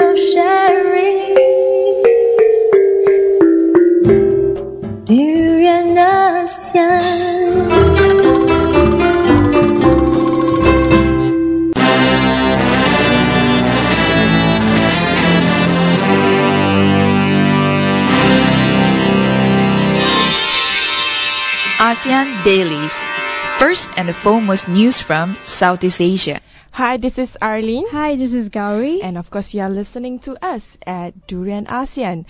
of sharing. DurianASEAN. ASEAN Dailies. First and the foremost news from Southeast Asia. Hi, this is Arlene. Hi, this is Gowri. And of course, you are listening to us at DurianASEAN,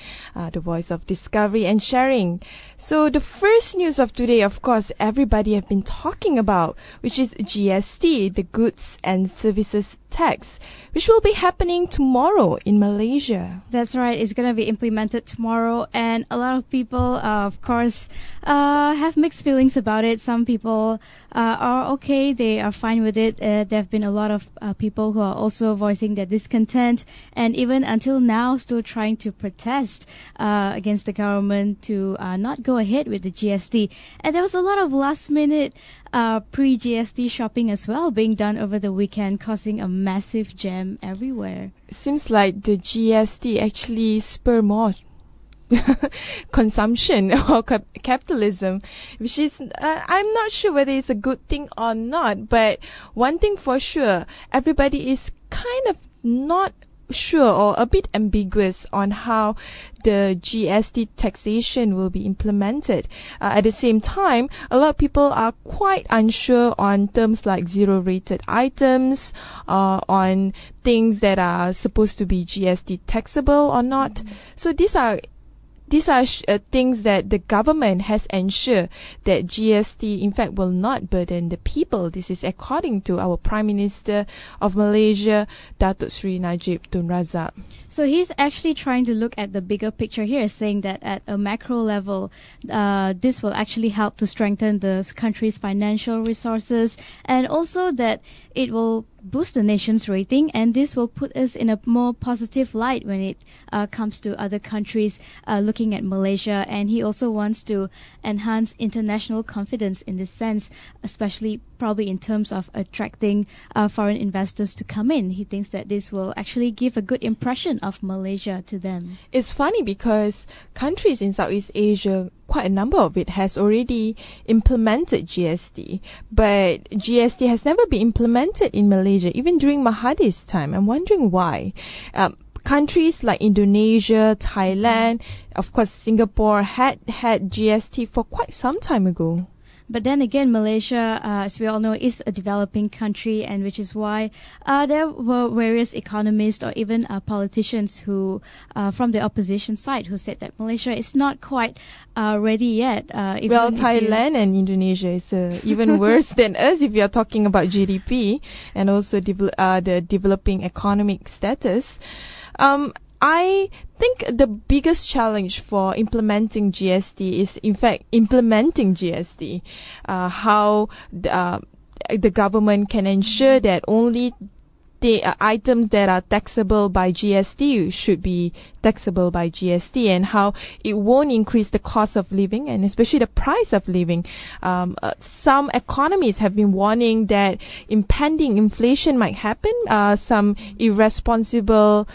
the voice of discovery and sharing. So the first news of today, of course, everybody have been talking about, which is GST, the Goods and Services Tax, which will be happening tomorrow in Malaysia. That's right. It's going to be implemented tomorrow, and a lot of people, of course, have mixed feelings about it. Some people are okay. They are fine with it. There have been a lot of people who are also voicing their discontent, and even until now still trying to protest against the government to not go ahead with the GST. And there was a lot of last-minute pre-GST shopping as well being done over the weekend, causing a massive jam everywhere. Seems like the GST actually spur more consumption or capitalism, which is I'm not sure whether it's a good thing or not, but one thing for sure, everybody is kind of not sure or a bit ambiguous on how the GST taxation will be implemented. At the same time, a lot of people are quite unsure on terms like zero-rated items, on things that are supposed to be GST taxable or not. So these are things that the government has ensured that GST in fact will not burden the people. This is according to our Prime Minister of Malaysia, Datuk Seri Najib Tun Razak. So he's actually trying to look at the bigger picture here, saying that at a macro level, this will actually help to strengthen the country's financial resources, and also that it will boost the nation's rating, and this will put us in a more positive light when it comes to other countries looking at Malaysia. And he also wants to enhance international confidence in this sense, especially probably in terms of attracting foreign investors to come in. He thinks that this will actually give a good impression of Malaysia to them. It's funny because countries in Southeast Asia, quite a number of it has already implemented GST, but GST has never been implemented in Malaysia, even during Mahathir's time. I'm wondering why. Countries like Indonesia, Thailand, of course Singapore had GST for quite some time ago. But then again, Malaysia, as we all know, is a developing country, and which is why there were various economists or even politicians who, from the opposition side, who said that Malaysia is not quite ready yet. Well, Thailand and Indonesia is even worse than us if you are talking about GDP and also the developing economic status. I think the biggest challenge for implementing GST is, in fact, implementing GST. How the government can ensure that only the items that are taxable by GST should be taxable by GST, and how it won't increase the cost of living and especially the price of living. Some economists have been warning that impending inflation might happen. Some irresponsible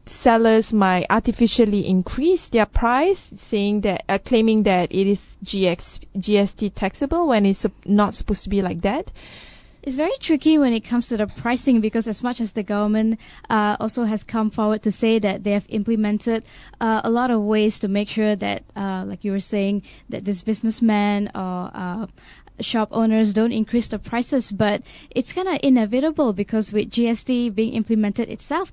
sellers might artificially increase their price, saying that claiming that it is GST taxable when it's not supposed to be like that. It's very tricky when it comes to the pricing, because as much as the government also has come forward to say that they have implemented a lot of ways to make sure that, like you were saying, that this businessman or shop owners don't increase the prices, but it's kind of inevitable because with GST being implemented itself,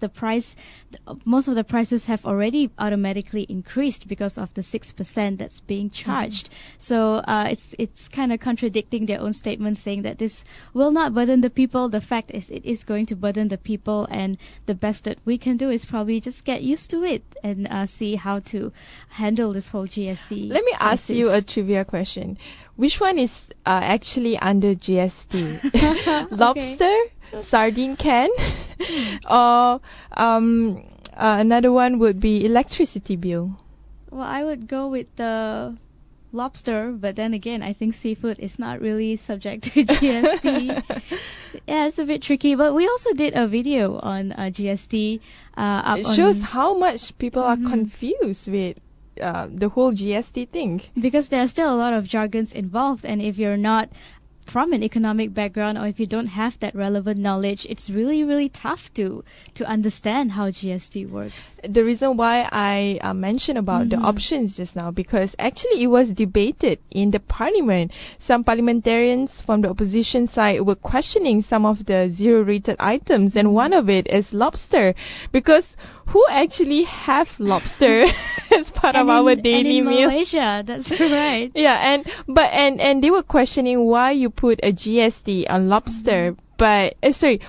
most of the prices have already automatically increased because of the 6% that's being charged. So it's kind of contradicting their own statement, saying that this will not burden the people. The fact is, it is going to burden the people, and the best that we can do is probably just get used to it and see how to handle this whole GST. Let me ask you a trivia question. Which one is actually under GST? Lobster, sardine can, or another one would be electricity bill? Well, I would go with the lobster, but then again, I think seafood is not really subject to GST. Yeah, it's a bit tricky. But we also did a video on GST. It shows how much people are confused with the whole GST thing. Because there are still a lot of jargons involved, and if you're not from an economic background, or if you don't have that relevant knowledge, it's really, really tough to understand how GST works. The reason why I mentioned about the options just now, because actually it was debated in the parliament. Some parliamentarians from the opposition side were questioning some of the zero-rated items, and one of it is lobster, because who actually have lobster as part of our daily meal? Malaysia, that's right. Yeah, and they were questioning why you put a GST on lobster, but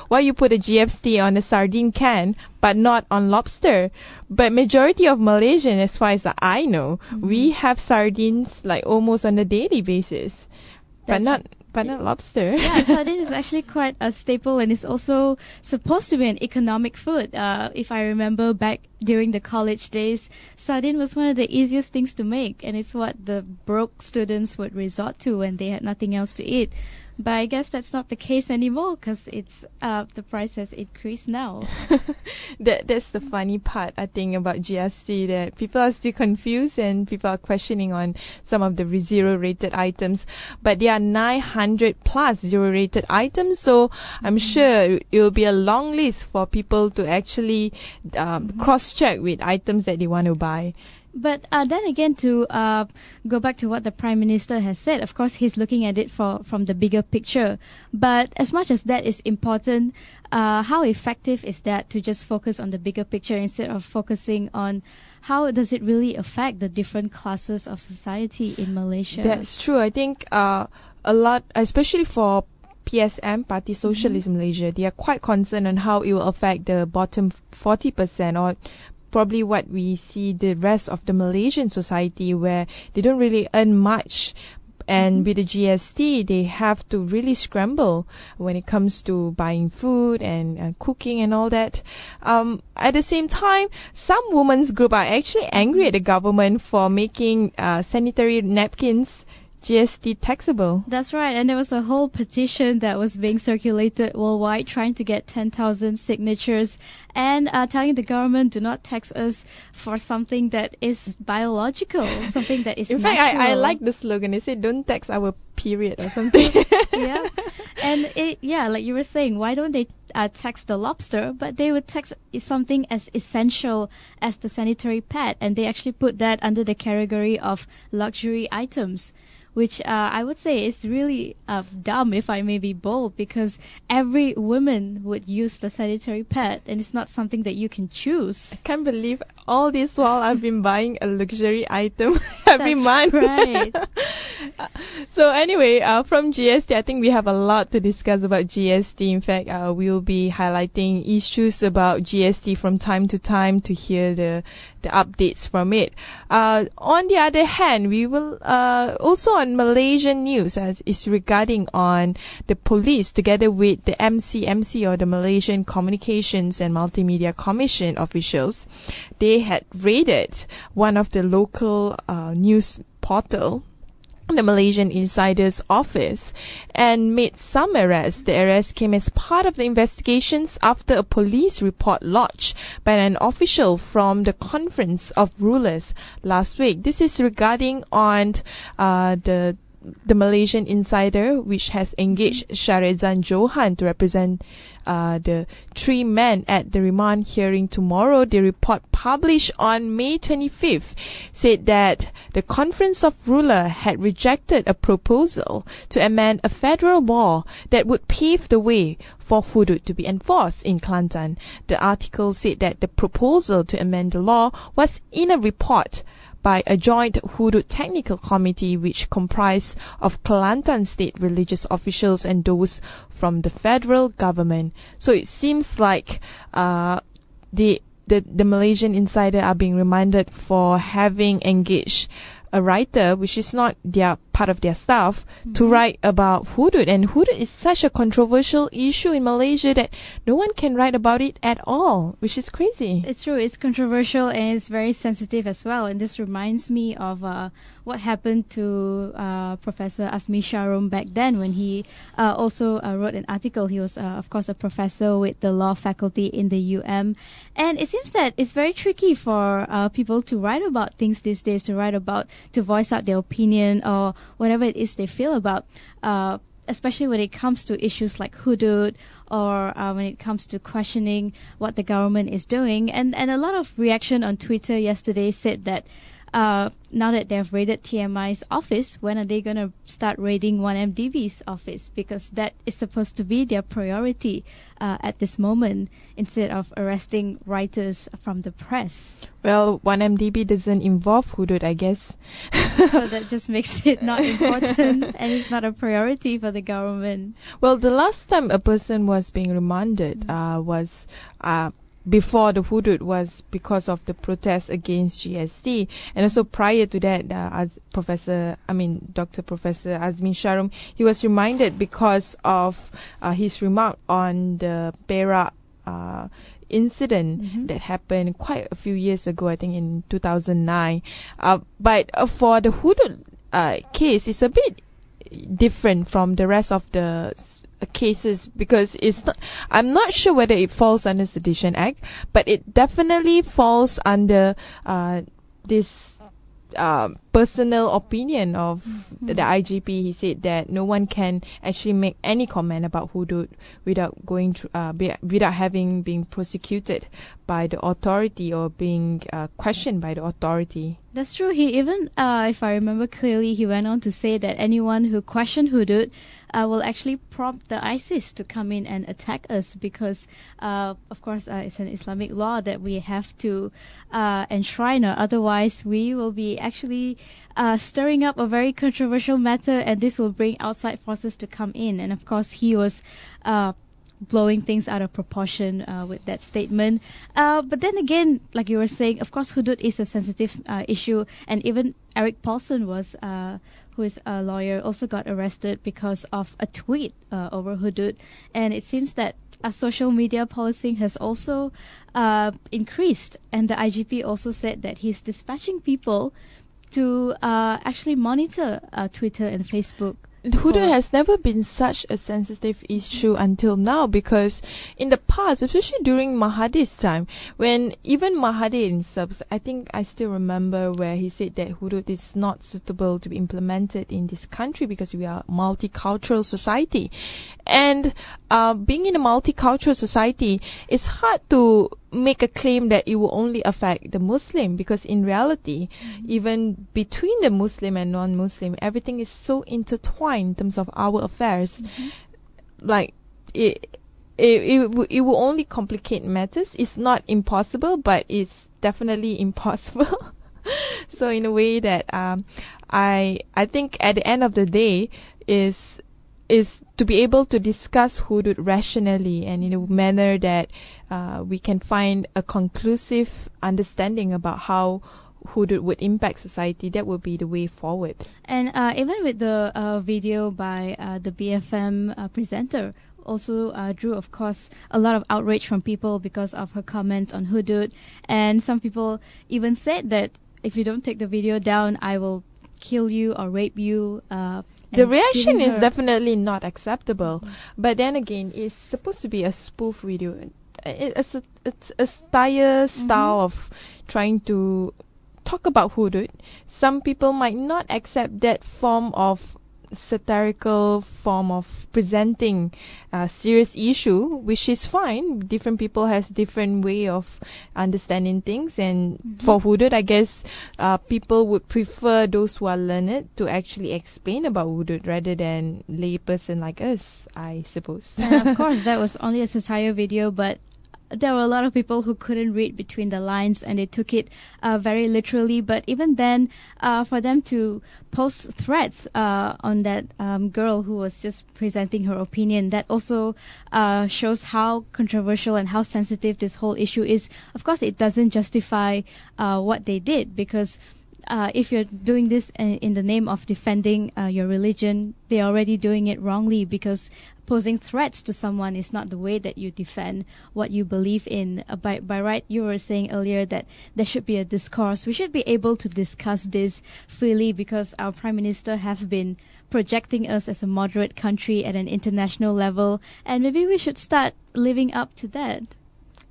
why you put a GST on a sardine can, but not on lobster. But majority of Malaysian, as far as I know, we have sardines like almost on a daily basis, but not lobster. Yeah, sardine is actually quite a staple, and it's also supposed to be an economic food. If I remember back during the college days, sardine was one of the easiest things to make, and it's what the broke students would resort to when they had nothing else to eat. But I guess that's not the case anymore, because it's the price has increased now. That's the funny part, I think, about GST, that people are still confused and people are questioning on some of the zero-rated items. But there are 900 plus zero-rated items, so I'm sure it will be a long list for people to actually cross-check with items that they want to buy. But then again, to go back to what the Prime Minister has said, of course, he's looking at it from the bigger picture. But as much as that is important, how effective is that to just focus on the bigger picture instead of focusing on how does it really affect the different classes of society in Malaysia? That's true. I think a lot, especially for PSM, Party Socialist Malaysia, they are quite concerned on how it will affect the bottom 40%, or probably what we see the rest of the Malaysian society, where they don't really earn much, and with the GST they have to really scramble when it comes to buying food and cooking and all that. At the same time, some women's group are actually angry at the government for making sanitary napkins GST taxable. That's right, and there was a whole petition that was being circulated worldwide trying to get 10,000 signatures and telling the government, do not tax us for something that is biological, something that is In natural. fact, I like the slogan. They say, don't tax our period or something. Yeah, and like you were saying, why don't they tax the lobster, but they would tax something as essential as the sanitary pad, and they actually put that under the category of luxury items, which I would say is really dumb, if I may be bold, because every woman would use the sanitary pad, and it's not something that you can choose. I can't believe all this while I've been buying a luxury item every month. Right. So anyway, from GST, I think we have a lot to discuss about GST. In fact, we'll be highlighting issues about GST from time to time to hear the updates from it. On the other hand, we will also on Malaysian news, as is regarding on the police together with the MCMC, or the Malaysian Communications and Multimedia Commission officials. They had raided one of the local news portal, the Malaysian Insider's office, and made some arrests. The arrest came as part of the investigations after a police report lodged by an official from the Conference of Rulers last week. This is regarding on the Malaysian Insider, which has engaged Syahrezan Johan to represent the three men at the remand hearing tomorrow. The report published on May 25th said that the Conference of Rulers had rejected a proposal to amend a federal law that would pave the way for hudud to be enforced in Kelantan. The article said that the proposal to amend the law was in a report by a joint hudud technical committee which comprised of Kelantan state religious officials and those from the federal government. So it seems like the Malaysian Insider are being reminded for having engaged a writer, which is not their part of their staff to write about hudud. And hudud is such a controversial issue in Malaysia that no one can write about it at all, which is crazy. It's true. It's controversial and it's very sensitive as well. And this reminds me of what happened to Professor Azmi Sharum back then when he also wrote an article. He was, of course, a professor with the law faculty in the UM. And it seems that it's very tricky for people to write about things these days, to voice out their opinion or whatever it is they feel about, especially when it comes to issues like hudud or when it comes to questioning what the government is doing. And a lot of reaction on Twitter yesterday said that now that they have raided TMI's office, when are they going to start raiding 1MDB's office? Because that is supposed to be their priority at this moment, instead of arresting writers from the press. Well, 1MDB doesn't involve hudud, I guess. So that just makes it not important and it's not a priority for the government. Well, the last time a person was being remanded was before the hudud was because of the protest against GST, and also prior to that, Dr. Professor Azmi Sharum, he was reminded because of his remark on the Perak incident that happened quite a few years ago, I think in 2009. But for the hudud case, it's a bit different from the rest of the cases because I'm not sure whether it falls under Sedition Act, but it definitely falls under this personal opinion of the IGP. He said that no one can actually make any comment about hudud without being prosecuted by the authority or being questioned by the authority. That's true. He even, if I remember clearly, he went on to say that anyone who questioned hudud will actually prompt the ISIS to come in and attack us because, of course, it's an Islamic law that we have to enshrine, or otherwise we will be actually stirring up a very controversial matter, and this will bring outside forces to come in. And of course, he was blowing things out of proportion with that statement. But then again, like you were saying, of course, hudud is a sensitive issue, and even Eric Paulson was, who is a lawyer, also got arrested because of a tweet over hudud. And it seems that social media policing has also increased, and the IGP also said that he's dispatching people to actually monitor Twitter and Facebook. Hudud has never been such a sensitive issue until now, because in the past, especially during Mahathir's time, when even Mahathir himself, I think I still remember where he said that hudud is not suitable to be implemented in this country because we are a multicultural society. And being in a multicultural society, it's hard to make a claim that it will only affect the Muslim, because in reality, even between the Muslim and non-Muslim, everything is so intertwined in terms of our affairs. Like it will only complicate matters. It's not impossible, but it's definitely impossible. So in a way that I think at the end of the day is to be able to discuss hudud rationally and in a manner that we can find a conclusive understanding about how hudud would impact society. That would be the way forward. And even with the video by the BFM presenter, also drew, of course, a lot of outrage from people because of her comments on hudud. And some people even said that if you don't take the video down, I will kill you or rape you. The reaction is definitely not acceptable. But then again, it's supposed to be a spoof video. It's a style of trying to talk about hudud. Some people might not accept that form of satirical form of presenting a serious issue, which is fine. Different people has different way of understanding things, and for hudud, I guess people would prefer those who are learned to actually explain about hudud rather than lay person like us, I suppose. And of course, that was only a satire video, but there were a lot of people who couldn't read between the lines and they took it very literally. But even then, for them to post threats on that girl who was just presenting her opinion, that also shows how controversial and how sensitive this whole issue is. Of course, it doesn't justify what they did, because if you're doing this in the name of defending your religion, they're already doing it wrongly, because posing threats to someone is not the way that you defend what you believe in. By right, you were saying earlier that there should be a discourse. We should be able to discuss this freely, because our Prime Minister have been projecting us as a moderate country at an international level, and maybe we should start living up to that.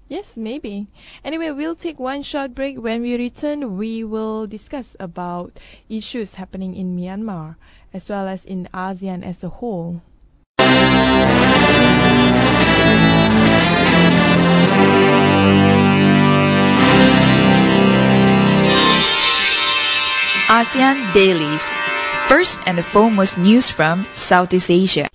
Yes, maybe. Anyway, we'll take one short break. When we return, we will discuss about issues happening in Myanmar as well as in ASEAN as a whole. ASEAN Dailies. First and the foremost news from Southeast Asia.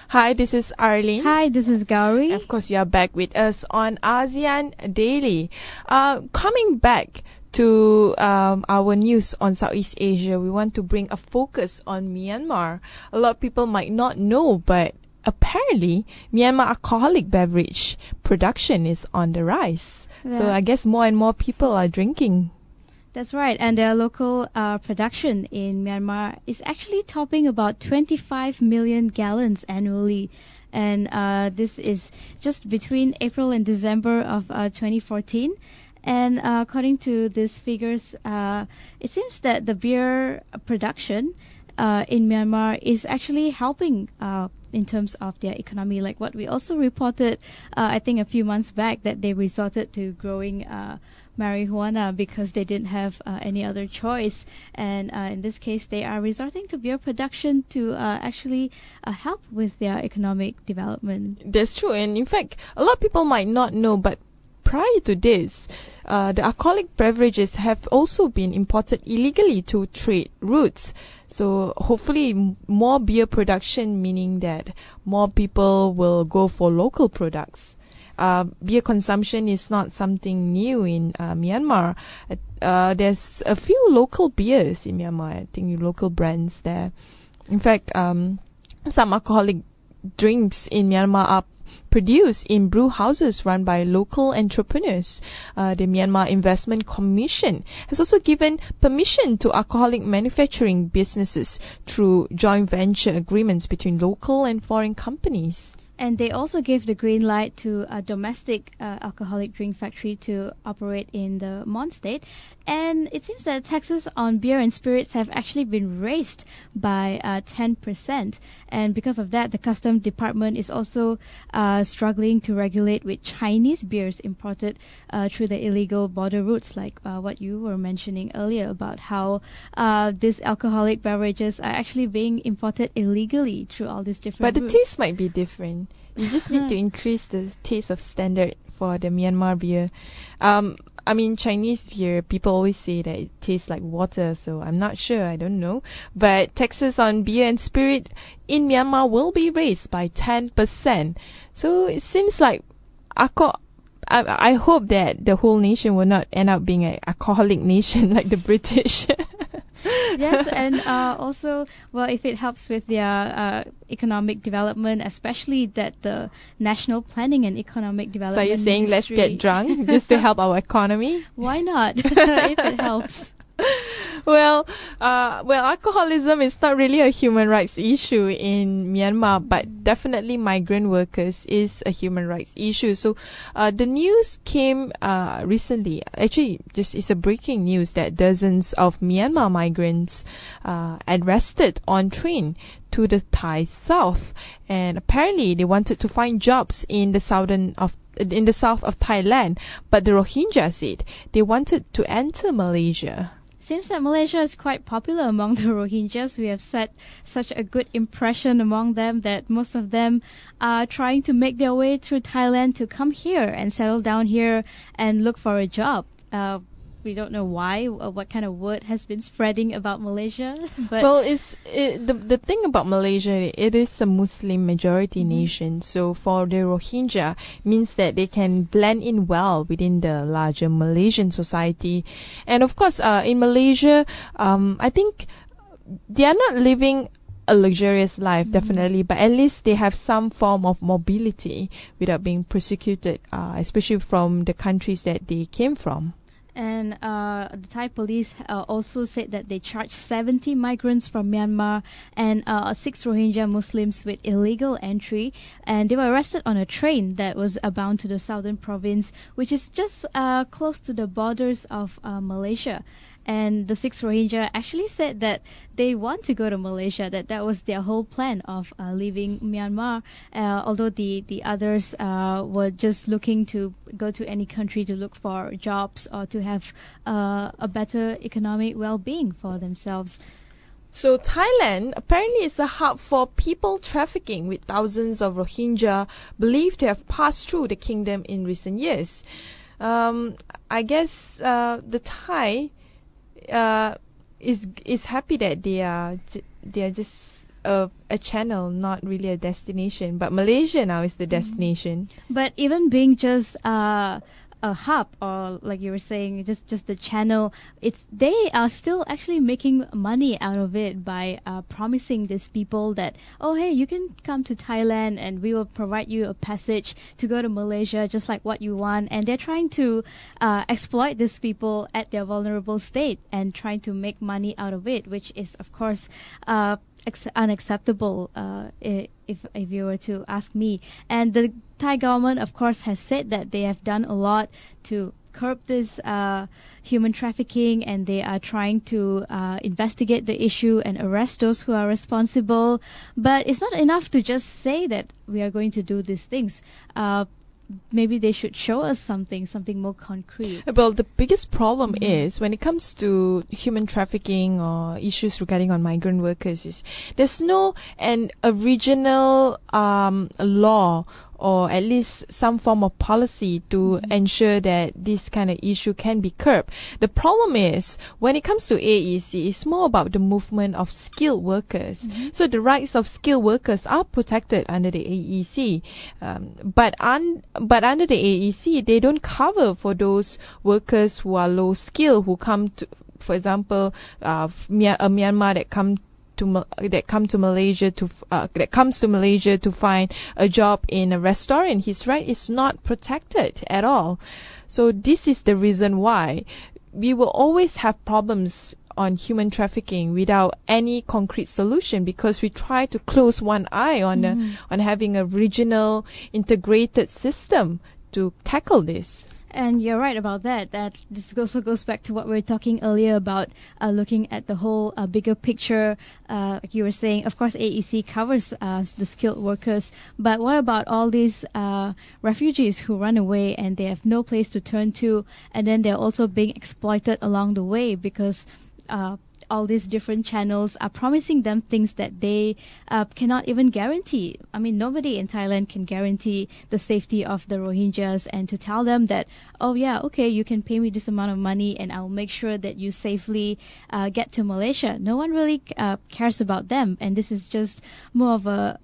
Hi, this is Arlene. Hi, this is Gowri. Of course, you are back with us on ASEAN Daily. Coming back to our news on Southeast Asia, we want to bring a focus on Myanmar. A lot of people might not know, but apparently Myanmar alcoholic beverage production is on the rise. Yeah. So I guess more and more people are drinking. That's right, and their local production in Myanmar is actually topping about 25 million gallons annually. And this is just between April and December of 2014. And according to these figures, it seems that the beer production in Myanmar is actually helping in terms of their economy. Like what we also reported, I think a few months back, that they resorted to growing marijuana because they didn't have any other choice. And in this case, they are resorting to beer production to actually help with their economic development. That's true. And in fact, a lot of people might not know, but prior to this, the alcoholic beverages have also been imported illegally to trade routes. So hopefully more beer production, meaning that more people will go for local products. Beer consumption is not something new in Myanmar. There's a few local beers in Myanmar, I think local brands there. In fact, some alcoholic drinks in Myanmar are produced in brew houses run by local entrepreneurs. The Myanmar Investment Commission has also given permission to alcoholic manufacturing businesses through joint venture agreements between local and foreign companies. And they also gave the green light to a domestic alcoholic drink factory to operate in the Mon State. And it seems that taxes on beer and spirits have actually been raised by 10%. And because of that, the Customs Department is also struggling to regulate with Chinese beers imported through the illegal border routes, like what you were mentioning earlier about how these alcoholic beverages are actually being imported illegally through all these different routes. But the taste might be different. You just need to increase the taste of standard for the Myanmar beer. I mean, Chinese beer, people always say that it tastes like water, so I'm not sure, I don't know. But taxes on beer and spirit in Myanmar will be raised by 10%. So it seems like I hope that the whole nation will not end up being an alcoholic nation like the British. Yes, and also, well, if it helps with their economic development, especially that the National Planning and Economic Development So you're saying Ministry, let's get drunk just to help our economy? Why not? If it helps. Well, alcoholism is not really a human rights issue in Myanmar, but definitely migrant workers is a human rights issue. So, the news came recently. Actually, this is a breaking news that dozens of Myanmar migrants arrested on train to the Thai south, and apparently they wanted to find jobs in the south of Thailand, but the Rohingya said they wanted to enter Malaysia. Seems that Malaysia is quite popular among the Rohingyas. We have set such a good impression among them that most of them are trying to make their way through Thailand to come here and settle down here and look for a job. We don't know why, what kind of word has been spreading about Malaysia. But well, the thing about Malaysia, it is a Muslim majority nation. So for the Rohingya, means that they can blend in well within the larger Malaysian society. And of course, in Malaysia, I think they are not living a luxurious life, definitely, but at least they have some form of mobility without being persecuted, especially from the countries that they came from. And the Thai police also said that they charged 70 migrants from Myanmar and 6 Rohingya Muslims with illegal entry, and they were arrested on a train that was bound to the southern province, which is just close to the borders of Malaysia. And the 6 Rohingya actually said that they want to go to Malaysia, that was their whole plan of leaving Myanmar, although the others were just looking to go to any country to look for jobs or to have a better economic well-being for themselves. So Thailand apparently is a hub for people trafficking, with thousands of Rohingya believed to have passed through the kingdom in recent years. I guess the Thai is happy that they are just a channel, not really a destination. But Malaysia now is the destination. But even being just a hub, or like you were saying, just the channel, they are still actually making money out of it by promising these people that, oh hey, you can come to Thailand and we will provide you a passage to go to Malaysia just like what you want. And they're trying to exploit these people at their vulnerable state and trying to make money out of it, which is of course unacceptable if you were to ask me. And the Thai government of course has said that they have done a lot to curb this human trafficking, and they are trying to investigate the issue and arrest those who are responsible. But it's not enough to just say that we are going to do these things. Maybe they should show us something more concrete. Well, the biggest problem is when it comes to human trafficking or issues regarding on migrant workers is there's no original law or at least some form of policy to ensure that this kind of issue can be curbed. The problem is when it comes to AEC, it's more about the movement of skilled workers. So the rights of skilled workers are protected under the AEC, but under the AEC, they don't cover for those workers who are low skill, who come to, for example, a Myanmar that comes to Malaysia to find a job in a restaurant. His right is not protected at all. So this is the reason why we will always have problems on human trafficking without any concrete solution, because we try to close one eye on having a regional integrated system to tackle this. And you're right about that. That this also goes back to what we were talking earlier about looking at the whole bigger picture. Like you were saying, of course, AEC covers the skilled workers, but what about all these refugees who run away and they have no place to turn to, and then they're also being exploited along the way because all these different channels are promising them things that they cannot even guarantee. I mean, nobody in Thailand can guarantee the safety of the Rohingyas, and to tell them that, oh yeah, okay, you can pay me this amount of money and I'll make sure that you safely get to Malaysia. No one really cares about them, and this is just more of a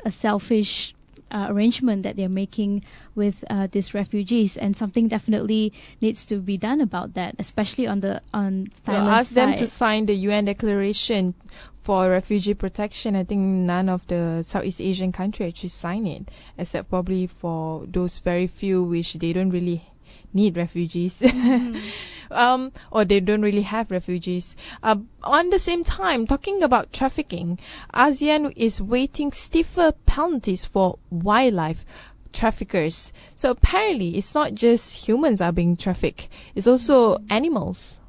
selfish arrangement that they're making with these refugees, and something definitely needs to be done about that, especially on Thailand's ask side. them to sign the UN Declaration for Refugee Protection. I think none of the Southeast Asian countries actually sign it, except probably for those very few which they don't really need refugees. Or they don't really have refugees. On the same time, talking about trafficking, ASEAN is weighting stiffer penalties for wildlife traffickers. So apparently it's not just humans are being trafficked, it's also animals.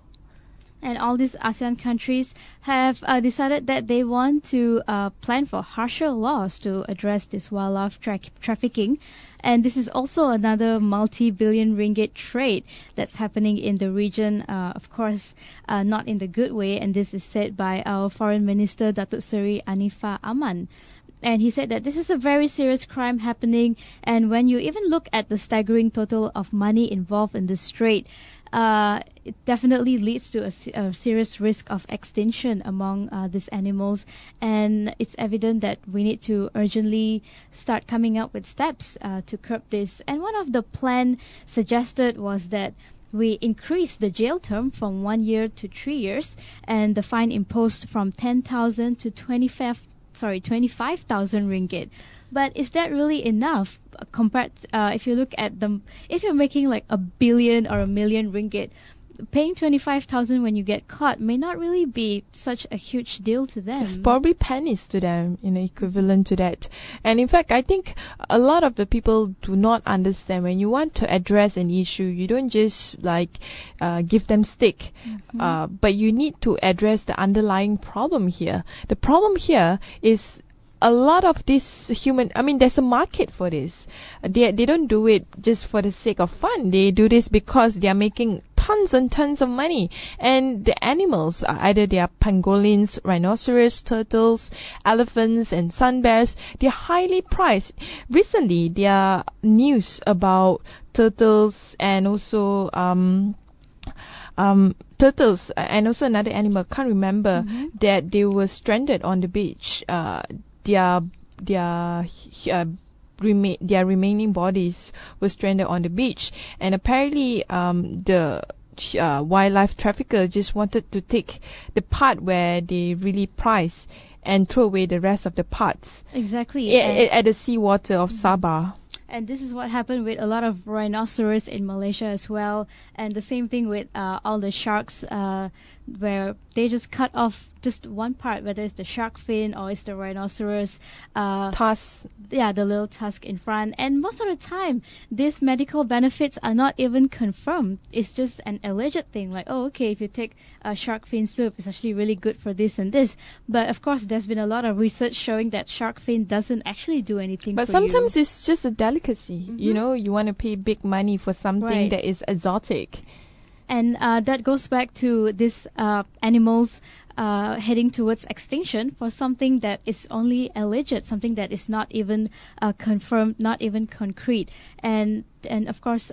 And all these ASEAN countries have decided that they want to plan for harsher laws to address this wildlife trafficking. And this is also another multi-billion ringgit trade that's happening in the region, of course, not in the good way. And this is said by our Foreign Minister, Datuk Seri Anifah Aman. And he said that this is a very serious crime happening. And when you even look at the staggering total of money involved in this trade, it definitely leads to a serious risk of extinction among these animals, and it's evident that we need to urgently start coming up with steps to curb this. And one of the plan suggested was that we increase the jail term from 1 year to 3 years, and the fine imposed from 10,000 to 25,000 ringgit. But is that really enough compared if you look at them, if you're making like 1 billion or 1 million ringgit, paying 25,000 when you get caught may not really be such a huge deal to them. It's probably pennies to them, equivalent to that. And in fact, I think a lot of the people do not understand when you want to address an issue, you don't just give them stick, but you need to address the underlying problem here. The problem here is a lot of this there's a market for this. They don't do it just for the sake of fun. They do this because they are making tons and tons of money. And the animals, either they are pangolins, rhinoceros, turtles, elephants, and sun bears, they're highly priced. Recently, there are news about turtles and also turtles and also another animal, can't remember, that they were stranded on the beach. Their remaining bodies were stranded on the beach, and apparently the wildlife trafficker just wanted to take the part where they really price and throw away the rest of the parts. Exactly. At the seawater of Sabah. And this is what happened with a lot of rhinoceros in Malaysia as well. And the same thing with all the sharks, where they just cut off just one part, whether it's the shark fin or it's the rhinoceros tusk. Yeah, the little tusk in front. And most of the time, these medical benefits are not even confirmed. It's just an alleged thing, like, oh, okay, if you take a shark fin soup, it's actually really good for this and this. But of course, there's been a lot of research showing that shark fin doesn't actually do anything but for sometimes you. It's just a delicacy. You want to pay big money for something that is exotic. And that goes back to these animals heading towards extinction for something that is only alleged, something that is not even confirmed, not even concrete. And of course,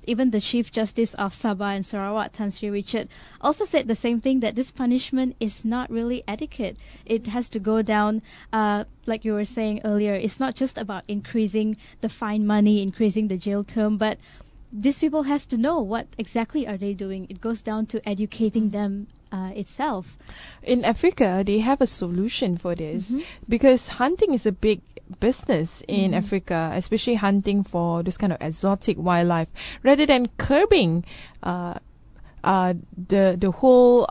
even the Chief Justice of Sabah and Sarawak, Tan Sri Richard, also said the same thing, that this punishment is not really adequate. It has to go down, like you were saying earlier. It's not just about increasing the fine money, increasing the jail term, but these people have to know what exactly are they doing. It goes down to educating them itself. In Africa, they have a solution for this because hunting is a big business in Africa, especially hunting for this kind of exotic wildlife. Rather than curbing the whole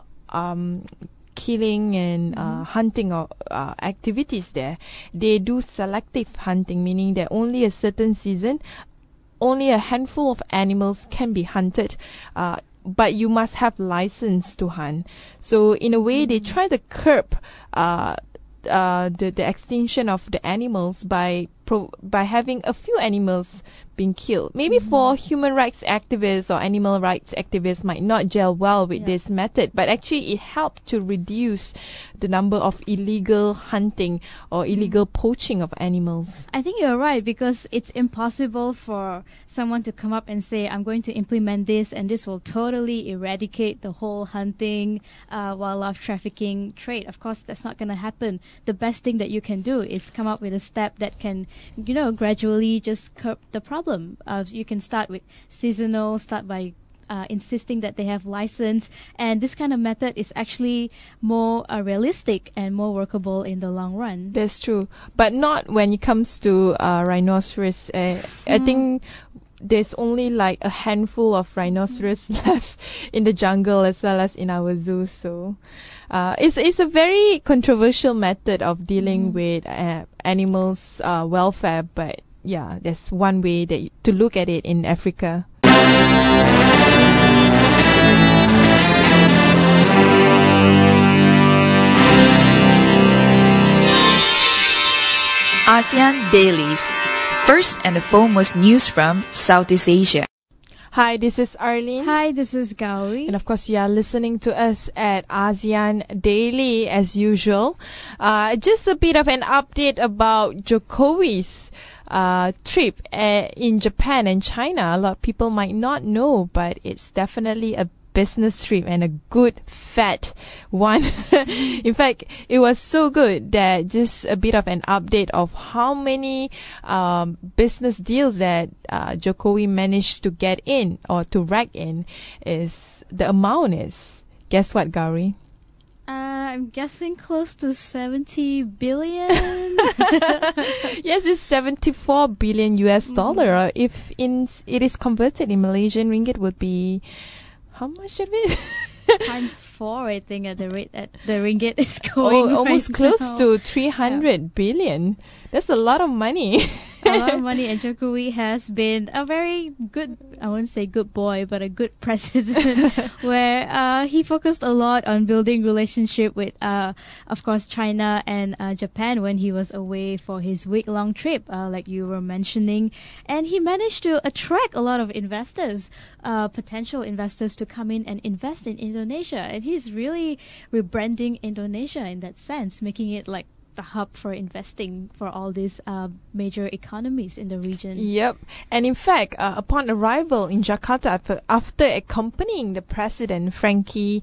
killing and hunting activities there, they do selective hunting, meaning that only a certain season, only a handful of animals can be hunted, but you must have license to hunt. So in a way, they try to curb the extinction of the animals by having a few animals being killed. Maybe for human rights activists or animal rights activists might not gel well with this method, but actually it helped to reduce the number of illegal hunting or illegal poaching of animals. I think you're right, because it's impossible for someone to come up and say, I'm going to implement this and this will totally eradicate the whole hunting, wildlife trafficking trade. Of course, that's not going to happen. The best thing that you can do is come up with a step that can, gradually just curb the problem. You can start with seasonal, start by insisting that they have license, and this kind of method is actually more realistic and more workable in the long run. That's true, but not when it comes to rhinoceros. I think there's only like a handful of rhinoceros left in the jungle as well as in our zoo. So it's a very controversial method of dealing with animals' welfare, but yeah, that's one way to look at it in Africa. ASEAN Dailies. First and the foremost news from Southeast Asia. Hi, this is Arlene. Hi, this is Gowri. And of course, you are listening to us at ASEAN Daily as usual. Just a bit of an update about Jokowi's trip in Japan and China. A lot of people might not know, but it's definitely a business trip and a good fat one. In fact, it was so good that just a bit of an update of how many business deals that Jokowi managed to get in or to rack in is the amount is. Guess what, Gowri? I'm guessing close to 70 billion. Yes, it's 74 billion US dollar. If it is converted in Malaysian ringgit, would be how much of it? Times 4, I think, at the rate that the ringgit is going. Almost right close now. to 300 billion. That's a lot of money. A lot of money, and Jokowi has been a very good, I wouldn't say good boy, but a good president, where he focused a lot on building relationship with, of course, China and Japan when he was away for his week-long trip, like you were mentioning, and he managed to attract a lot of investors, potential investors, to come in and invest in Indonesia, and he's really rebranding Indonesia in that sense, making it like the hub for investing for all these major economies in the region. Yep. And in fact, upon arrival in Jakarta, after accompanying the president, Frankie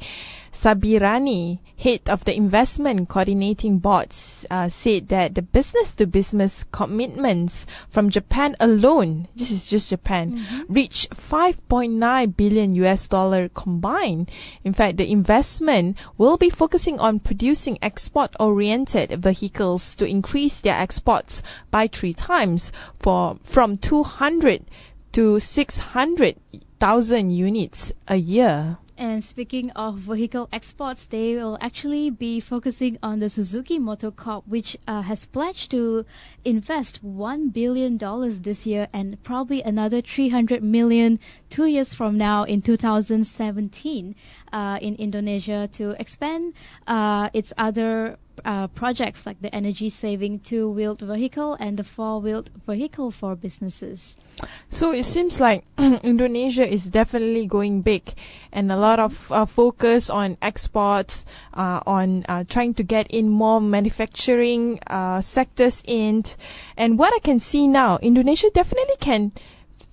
Sabirani, head of the investment coordinating board, said that the business-to-business commitments from Japan alone, this is just Japan, reached $5.9 billion US combined. In fact, the investment will be focusing on producing export-oriented vehicles to increase their exports by 3 times, from 200 to 600,000 units a year. And speaking of vehicle exports, they will actually be focusing on the Suzuki Motor Corp, which has pledged to invest $1 billion this year and probably another $300 million 2 years from now in 2017 in Indonesia to expand its other projects like the energy-saving 2-wheeled vehicle and the 4-wheeled vehicle for businesses. So it seems like Indonesia is definitely going big, and a lot of focus on exports, on trying to get in more manufacturing sectors in. And what I can see now, Indonesia definitely can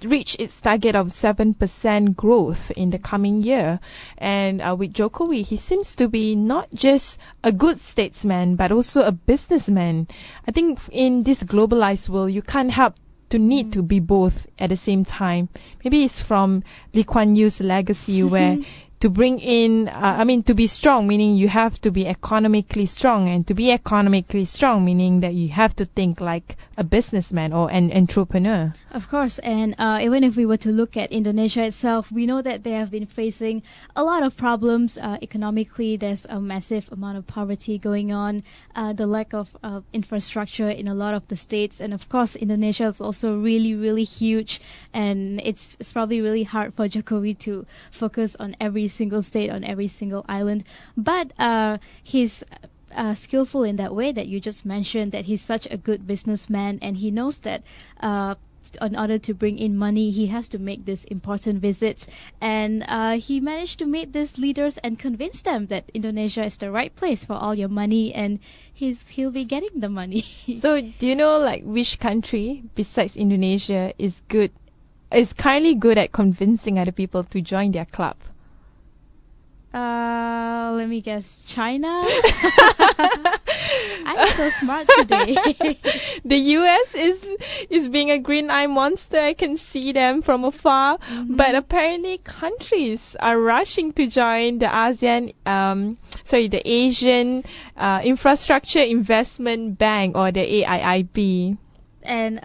reach its target of 7% growth in the coming year. And with Jokowi, he seems to be not just a good statesman, but also a businessman. I think in this globalized world, you can't help to need to be both at the same time. Maybe it's from Lee Kuan Yew's legacy where to bring in, to be strong, meaning you have to be economically strong, and to be economically strong, meaning that you have to think like a businessman or an entrepreneur. Of course, and even if we were to look at Indonesia itself, we know that they have been facing a lot of problems economically. There's a massive amount of poverty going on, the lack of infrastructure in a lot of the states, and of course Indonesia is also really, really huge, and it's probably really hard for Jokowi to focus on every single state, on every single island, but he's skillful in that way that you just mentioned, that he's such a good businessman, and he knows that in order to bring in money, he has to make these important visits, and he managed to meet these leaders and convince them that Indonesia is the right place for all your money, and he'll be getting the money. So do you know like which country besides Indonesia is currently good at convincing other people to join their club? Let me guess, China? I'm so smart today. The US is being a green eye monster. I can see them from afar. But apparently countries are rushing to join the the Asian Infrastructure Investment Bank, or the AIIB. And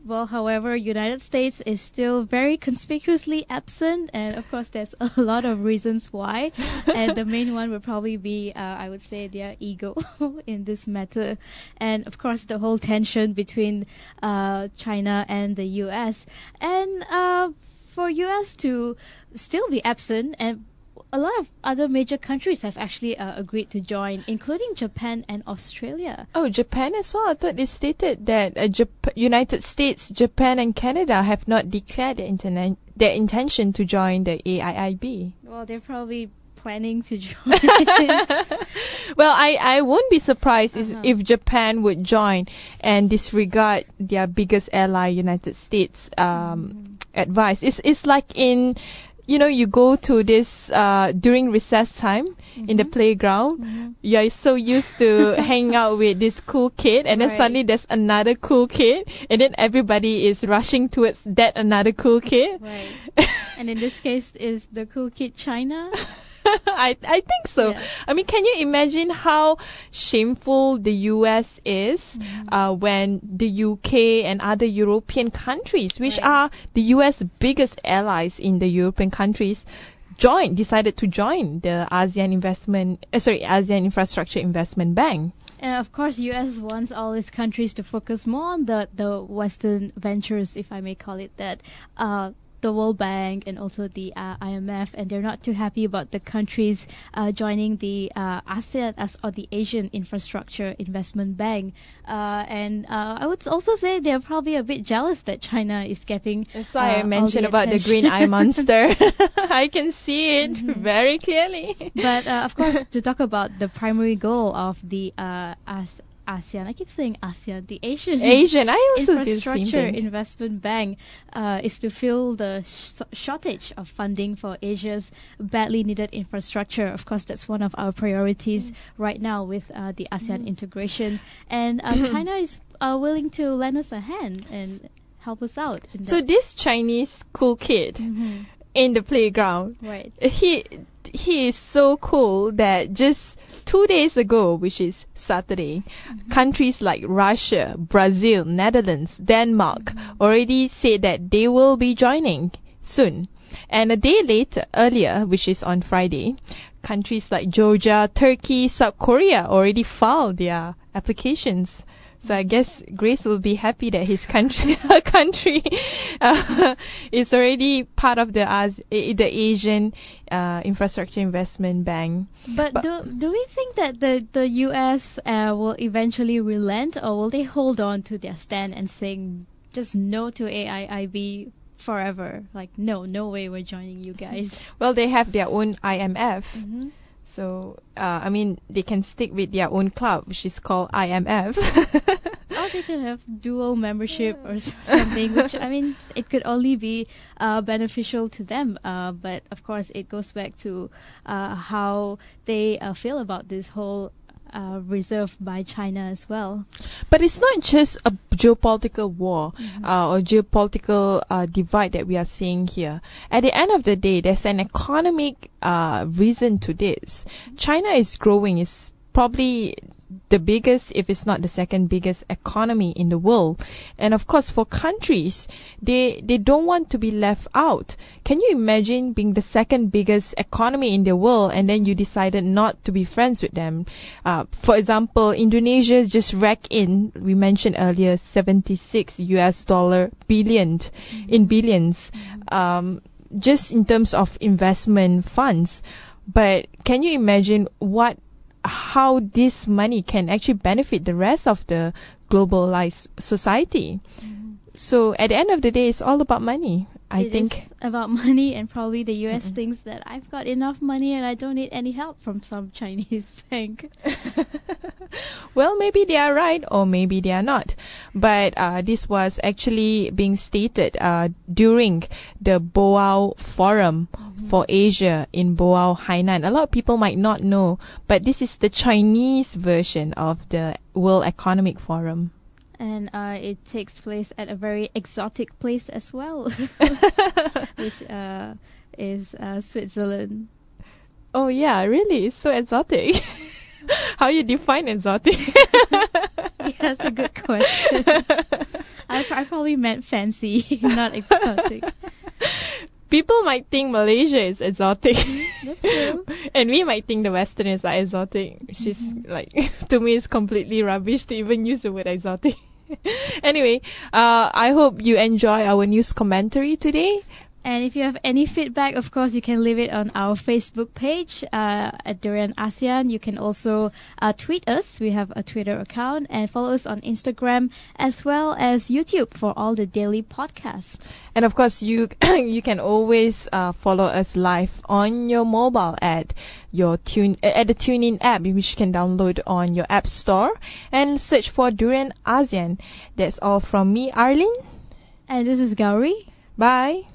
however, United States is still very conspicuously absent, and of course there's a lot of reasons why, and the main one would probably be, I would say, their ego in this matter, and of course the whole tension between China and the US, and for US to still be absent, and a lot of other major countries have actually agreed to join, including Japan and Australia. Oh, Japan as well. I thought it stated that United States, Japan and Canada have not declared their intention to join the AIIB. Well, they're probably planning to join. Well, I won't be surprised if Japan would join and disregard their biggest ally, United States, advice. It's like in... you go to this during recess time in the playground. You're so used to hanging out with this cool kid, and then suddenly there's another cool kid, and then everybody is rushing towards that another cool kid. Right. And in this case, is the cool kid China? I think so. Yeah. I mean, can you imagine how shameful the US is when the UK and other European countries, which are the US biggest allies in the European countries, decided to join the ASEAN Infrastructure Investment Bank. And of course, US wants all its countries to focus more on the Western ventures, if I may call it that. The World Bank and also the IMF, and they're not too happy about the countries joining the ASEAN or the Asian Infrastructure Investment Bank. And I would also say they're probably a bit jealous that China is getting. That's why I mentioned about the green eye monster. I can see it very clearly. But of course, to talk about the primary goal of the ASEAN, I keep saying ASEAN, the Asian I also do the same Infrastructure thing. Investment Bank is to fill the shortage of funding for Asia's badly needed infrastructure. Of course, that's one of our priorities right now with the ASEAN integration. And China is willing to lend us a hand and help us out. So this Chinese cool kid in the playground, right? He is so cool that just 2 days ago, which is Saturday, countries like Russia, Brazil, Netherlands, Denmark already said that they will be joining soon. And a day earlier, which is on Friday, countries like Georgia, Turkey, South Korea already filed their applications. So I guess Grace will be happy that her country is already part of the Asian Infrastructure Investment Bank. But do we think that the US will eventually relent, or will they hold on to their stand and saying just no to AIIB forever? Like, no way we're joining you guys. Well, they have their own IMF. So, they can stick with their own club, which is called IMF. Or they can have dual membership or something, which, it could only be beneficial to them. But, of course, it goes back to how they feel about this whole reserve by China as well. But it's not just a geopolitical war or geopolitical divide that we are seeing here. At the end of the day, there's an economic reason to this. China is growing. It's probably the biggest, if it's not the second biggest economy in the world. And of course, for countries, they don't want to be left out. Can you imagine being the second biggest economy in the world and then you decided not to be friends with them? For example, Indonesia just racked in, we mentioned earlier, $76 billion in billions, just in terms of investment funds. But can you imagine how this money can actually benefit the rest of the globalized society? So at the end of the day, it's all about money. I think it's about money, and probably the US thinks that I've got enough money and I don't need any help from some Chinese bank. Well, maybe they are right or maybe they are not. But this was actually being stated during the Boao Forum for Asia in Boao, Hainan. A lot of people might not know, but this is the Chinese version of the World Economic Forum. And it takes place at a very exotic place as well, which is Switzerland. Oh yeah, really? It's so exotic. How you define exotic? Yeah, that's a good question. I probably meant fancy, not exotic. People might think Malaysia is exotic. That's true. And we might think the Westerners are exotic, which is to me, it's completely rubbish to even use the word exotic. Anyway, I hope you enjoy our news commentary today. And if you have any feedback, of course, you can leave it on our Facebook page at DurianASEAN. You can also tweet us. We have a Twitter account, and follow us on Instagram as well as YouTube for all the daily podcasts. And of course, you can always follow us live on your mobile at the TuneIn app, which you can download on your app store and search for DurianASEAN. That's all from me, Arlene. And this is Gowri. Bye.